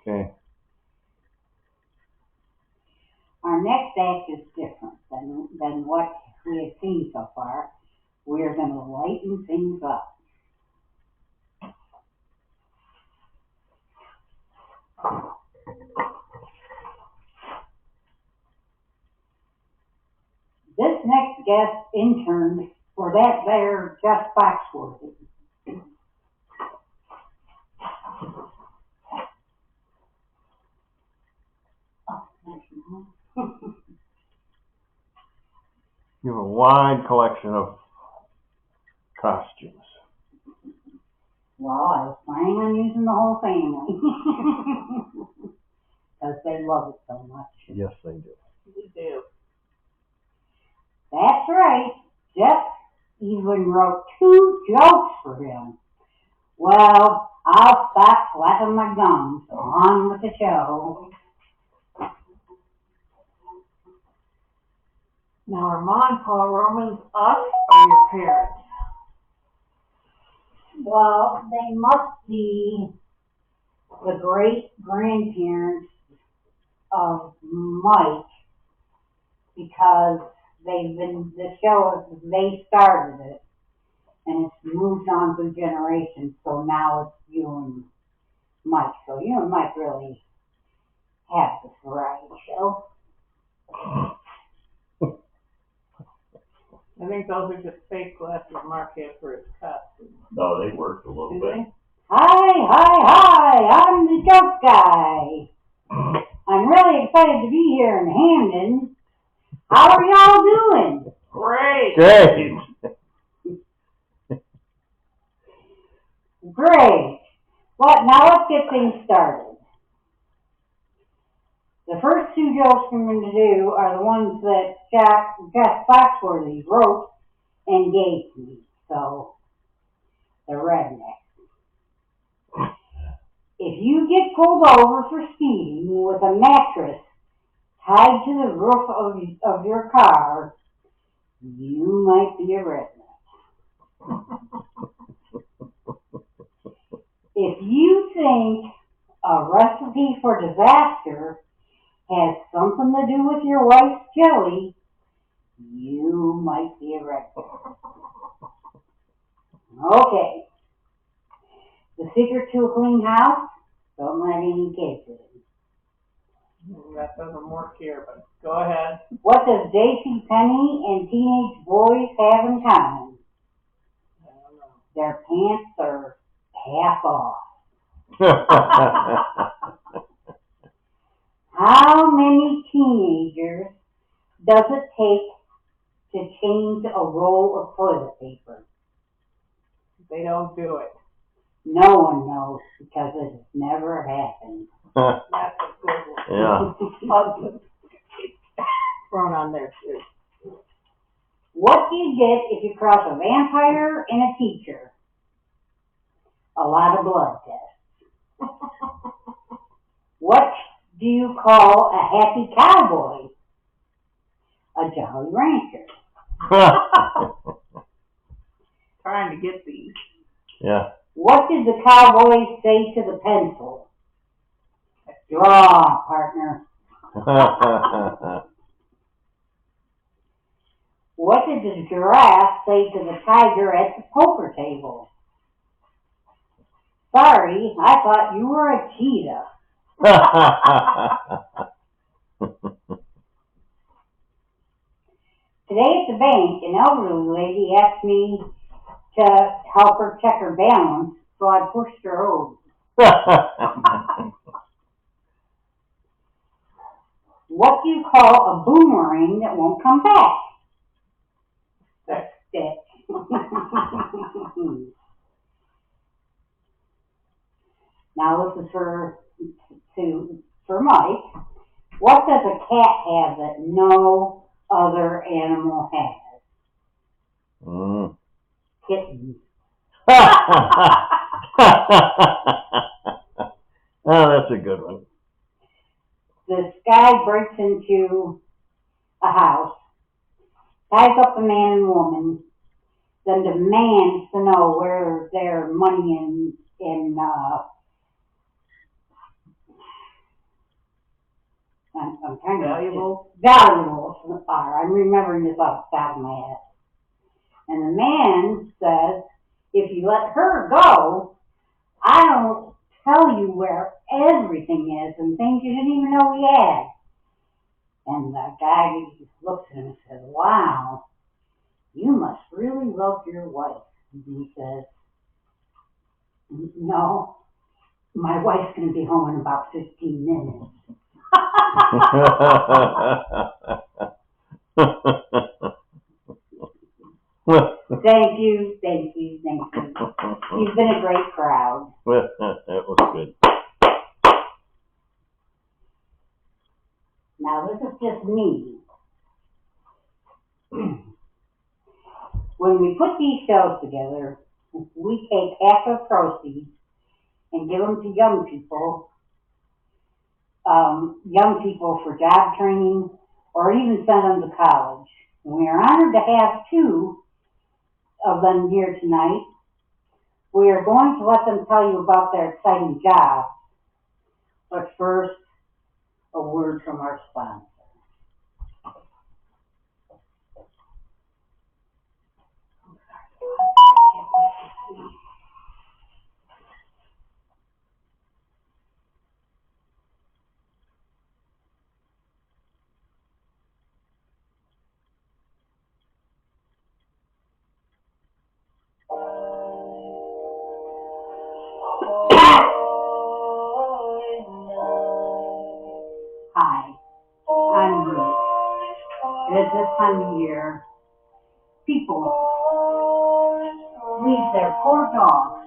Okay. Our next act is different than what we have seen so far. We're going to lighten things up. This next guest interned for that there Jeff Foxworthy. You have a wide collection of costumes. Well, I was planning on using the whole family. Because they love it so much. Yes, they do. We do. That's right. Jeff even wrote 2 jokes for him. Well, I'll stop flapping my gums. On with the show. Now, are Ma and Pa Romans us or your parents? Well, they must be the great-grandparents of Mike because the show, they started it and it's moved on through generations, so now it's you and Mike. So you and Mike really have this variety show. I think those are just fake glasses Mark had for his costume. No, they worked a little Do bit. they? Hi, I'm the joke guy. I'm really excited to be here in Hamden. How are y'all doing? Great. Great. Great. Well, now let's get things started. The first 2 jokes we're going to do are the ones that Jeff Foxworthy wrote and gave me. So, the redneck. If you get pulled over for speeding with a mattress tied to the roof of your car, you might be a redneck. If you think a recipe for disaster has something to do with your wife's jelly, you might be a redneck. Okay. The secret to a clean house? Don't let any kids in. That doesn't work here, but go ahead. What does J.C. Penney and teenage boys have in common? I don't know. Their pants are half off. How many teenagers does it take to change a roll of toilet paper? They don't do it. No one knows because it has never happened. That's a good one. Yeah. Husband. Thrown on there too. What do you get if you cross a vampire and a teacher? A lot of blood tests. What do you call a happy cowboy? A jolly rancher. Trying to get these. Yeah. What did the cowboy say to the pencil? Draw, partner. What did the giraffe say to the tiger at the poker table? Sorry, I thought you were a cheetah. Today at the bank, an elderly lady asked me to help her check her balance, so I pushed her over. What do you call a boomerang that won't come back? A stick. Now this is for Mike. What does a cat have that no other animal has? Mm. Kittens. Oh, that's a good one. This guy breaks into a house, ties up a man and woman, then demands to know where their money in I'm trying to Valuables? Valuables are. I'm remembering this off the top of my head. And the man says, if you let her go, I don't tell you where everything is and things you didn't even know we had. And the guy looks at him and says, wow, you must really love your wife. And he says, no, my wife's going to be home in about 15 minutes. Thank you. You've been a great crowd. That was good. Now, this is just me. When we put these shows together, we take half the proceeds and give them to young people for job training, or even send them to college. And we are honored to have two of them here tonight. We are going to let them tell you about their exciting jobs. But first, a word from our sponsor. Hi, I'm Ruth. And at this time of year, people leave their poor dogs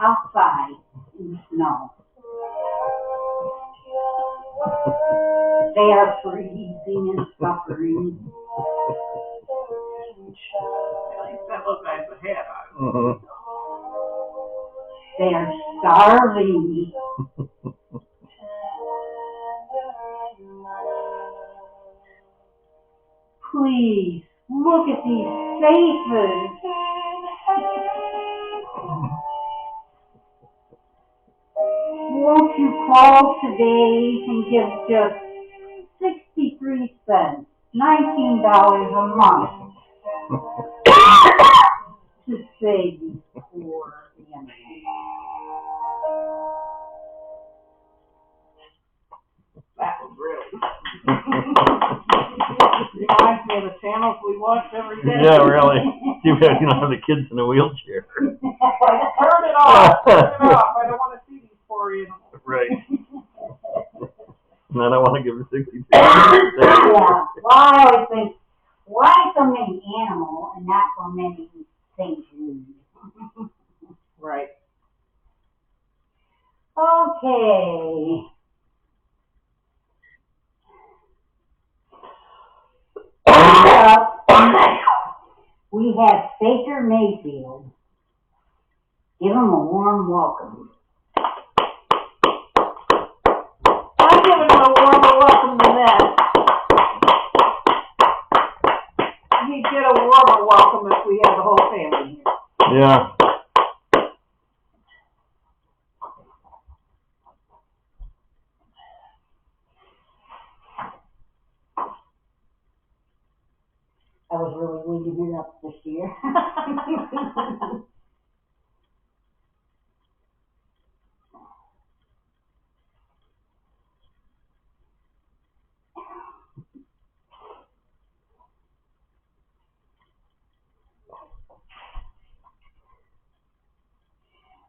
outside in the snow. They are freezing and suffering. At least that little guy's a hat on. They are starving. Please, look at these faces. Won't you call today and give just 63 cents, $19 a month to save these poor animals? That was really. Reminds me of the channels we watch every day. Yeah, really. Too bad you don't have the kids in a wheelchair. Like, turn it off. I don't want to see these poor animals. Right. And I don't want to give her 62. Yeah. Well, I always think, why so many animals and not so many things you need? Right. Okay. We have Baker Mayfield. Give him a warm welcome. I'm giving him a warmer welcome than that. He'd get a warmer welcome if we had the whole family here. Yeah. I was really leading it up this year.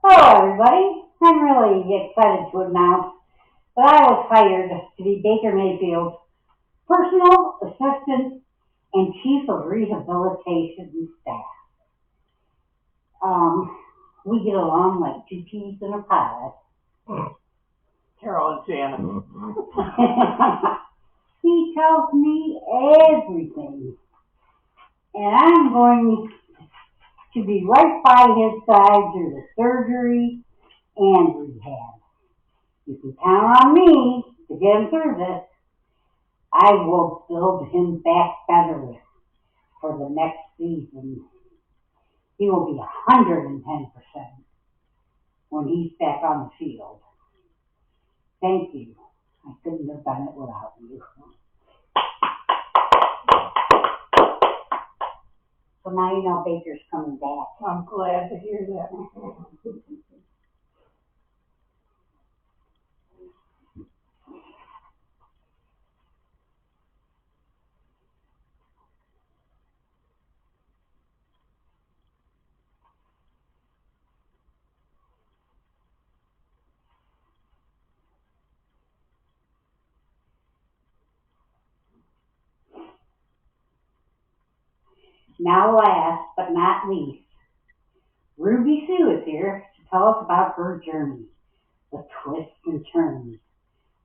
Hello, everybody. I'm really excited to announce that I was hired to be Baker Mayfield's personal assistant and chief of rehabilitation staff. We get along like two peas in a pod. Carol and Janet. He tells me everything, and I'm going to be right by his side through the surgery and rehab. You can count on me to get him through this. I will build him back better for the next season. He will be 110% when he's back on the field. Thank you. I couldn't have done it without you. So now you know Baker's coming back. I'm glad to hear that. Now last but not least, Ruby Sue is here to tell us about her journey, the twists and turns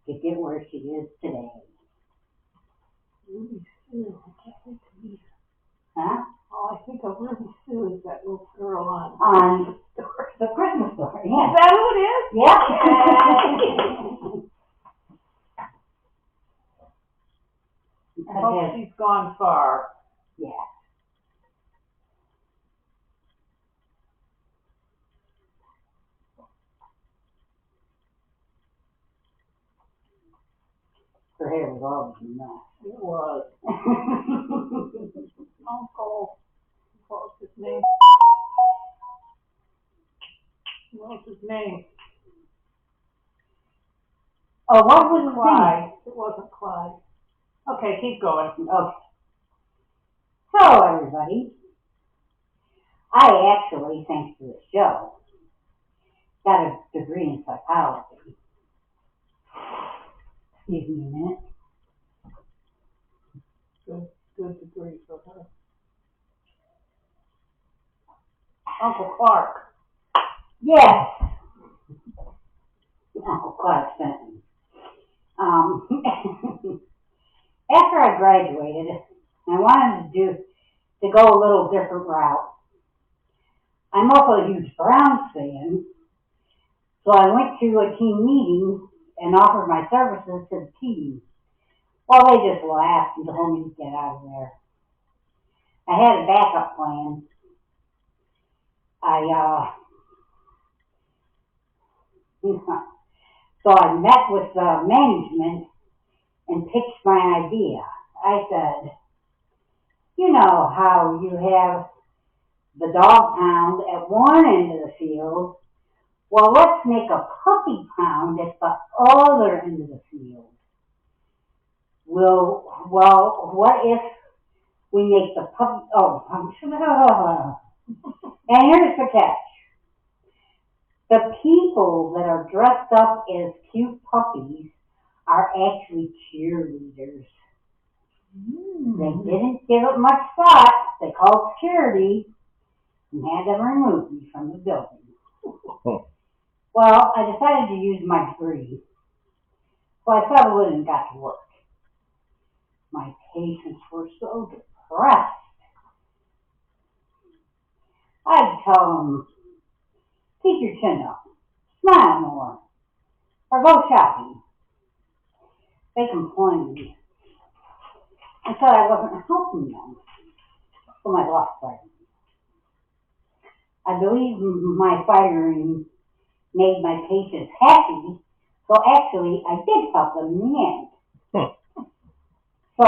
to get where she is today. Ruby Sue, I can't wait to meet her. Huh? All I think of Ruby Sue is that little girl on The Christmas story, Is yeah. that who it is? Yep. I hope she's gone far. Yeah. Her hair was always a mess. It was. Uncle, what was his name? What was his name? Oh, what was the Clyde. It wasn't Clyde. Okay, keep going. Okay. Hello, everybody. I actually, thanks to this show, got a degree in psychology. Excuse me a minute. Good degree for her. Uncle Clark. Yes. Uncle Clark sent me. After I graduated, I wanted to go a little different route. I'm also a huge Browns fan, so I went to a team meeting and offered my services to the team. Well, they just laughed and told me to get out of there. I had a backup plan. So I met with management and pitched my idea. I said, you know how you have the dog pound at one end of the field? Well, let's make a puppy pound at the other end of the field. Well, what if we make the puppy, and here's the catch. The people that are dressed up as cute puppies are actually cheerleaders. They didn't give it much thought. They called security and had them remove me from the building. Well, I decided to use my degree, so I settled in and got to work. My patients were so depressed. I'd tell them, keep your chin up, smile more, or go shopping. They complained and said I wasn't helping them, so my boss fired me. I believe my firing made my patients happy, so actually I did help them in the end. So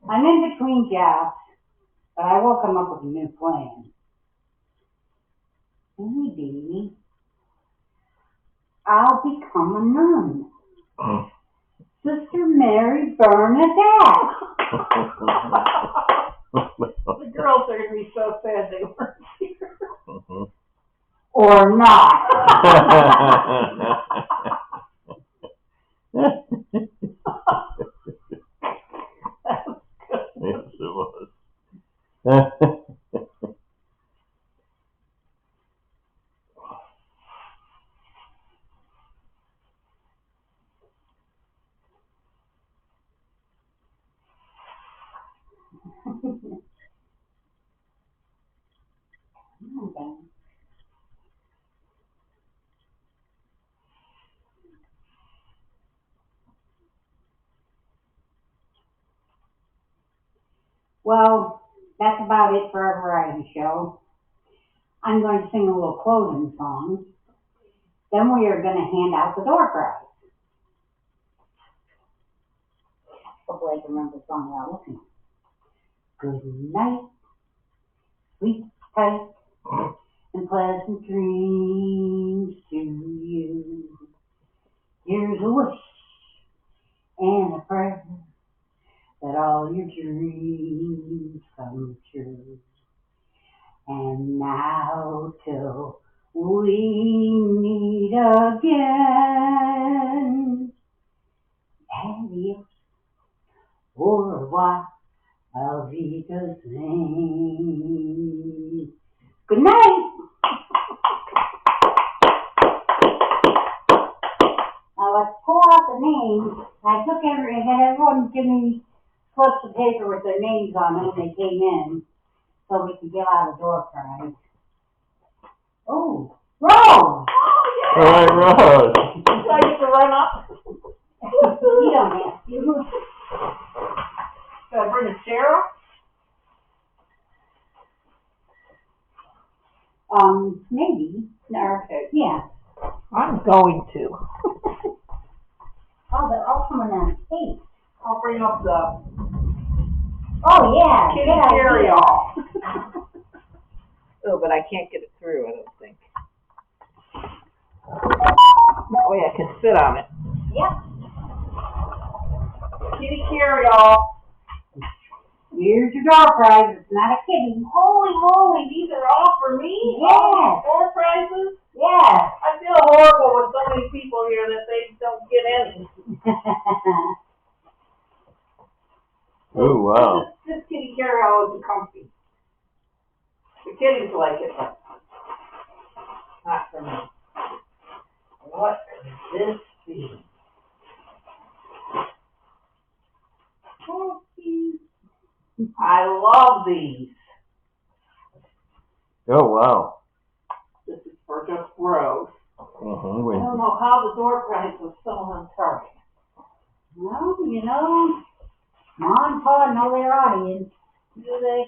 I'm in between jobs, but I will come up with a new plan. Maybe I'll become a nun. Sister Mary Bernadette. The girls are going to be so sad they weren't here. Or not. Yes, it was. Okay. Well, that's about it for our variety show. I'm going to sing a little closing song. Then we are going to hand out the door prize. Hopefully I can remember the song without looking. Good night, sweet tight, and pleasant dreams to you. Here's a wish and a prayer that all your dreams come true. And now till we meet again, adios, au revoir, I'll be the same. Good night. Now let's pull out the names. I had everyone give me slips of paper with their names on them when they came in, so we could give out a door prize. Oh, Rose! Oh, yeah. All right, Rose. So I get to run up. You don't have to. Should I bring a chair up? Maybe. Okay. Yeah. I'm going to. Oh, they're all coming on tape. I'll bring up the Oh, yeah. kitty good idea. carry-all. Oh, but I can't get it through, I don't think. That way I can sit on it. Yep. Kitty carry-all. Here's your door prize. It's not a kitty. Holy moly, these are all for me? Yes. Door prizes? Yes. I feel horrible with so many people here that they don't get any. Oh, wow. This kitty carry-all isn't comfy. The kitties like it, but not for me. What could this be? I love these. Oh, wow. This is for just Rose. I Mm-hmm. don't know how the door prize was so untargeted. Well, Mom and Pa know their audience. Do they?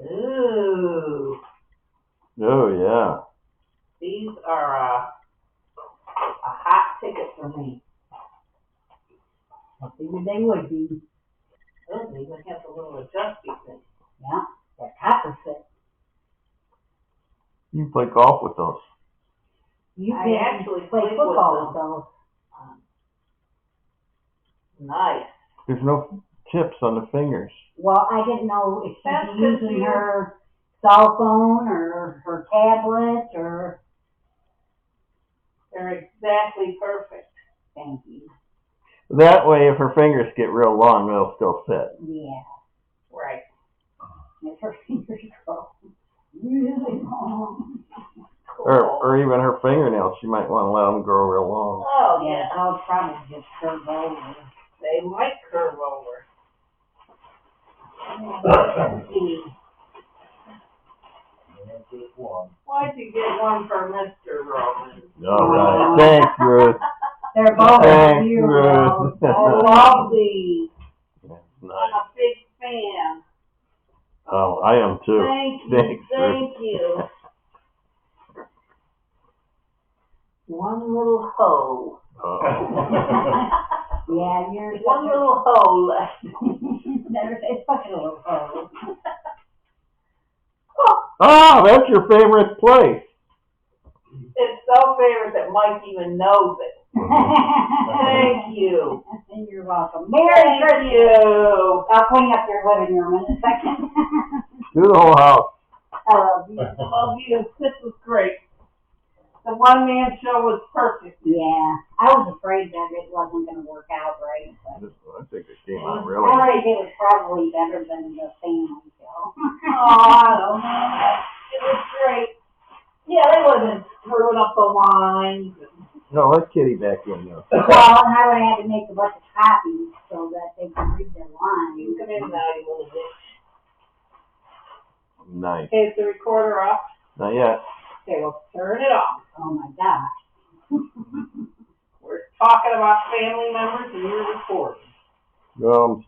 Ooh, Oh, yeah. these are a hot ticket for me. I figured they would be. Oh, they even have a little adjusting thing. Yeah. They're copper fit. You play golf with those. You I can actually play played football with with those. Nice. There's no tips on the fingers. Well, I didn't know if That's she'd be using confusing. her cell phone or her tablet or. They're exactly perfect. Thank you. That way, if her fingers get real long, they'll still fit. Yeah. Right. If her fingers go really long. Cool. Or even her fingernails, she might want to let them grow real long. Oh, Yeah, yeah. those probably just curve over. They might curve over. Why'd you get one for Mr. Roman? All right. Thanks, Ruth. They're both Thanks, you, Ruth. Rose. I love these. That's I'm nice. a big fan. Oh, I am too. Thank you. Thanks, Thank you. One little hoe. Oh. Yeah, you're One little hoe left. it's such a little hole. Oh, that's your favorite place. It's so favorite that Mike even knows it. Thank you. You're welcome. Merry Thank Christmas. you. I'll clean up your living room in a second. Do the whole house. I love you. I love you. This was great. The one-man show was perfect. Yeah, I was afraid that it wasn't going to work out right. But I think it came out I really. think it was probably better than the family show. Oh, I don't know. It was great. Yeah, they would have been screwing up the lines. No, let Kitty back in now. Well, and I would have had to make a bunch of copies so that they could read their lines. You come in now, you little bitch. Nice. Okay, is the recorder off? Not yet. Okay, well, turn it off. Oh my gosh. We're talking about family members and you're recording. Well, I'm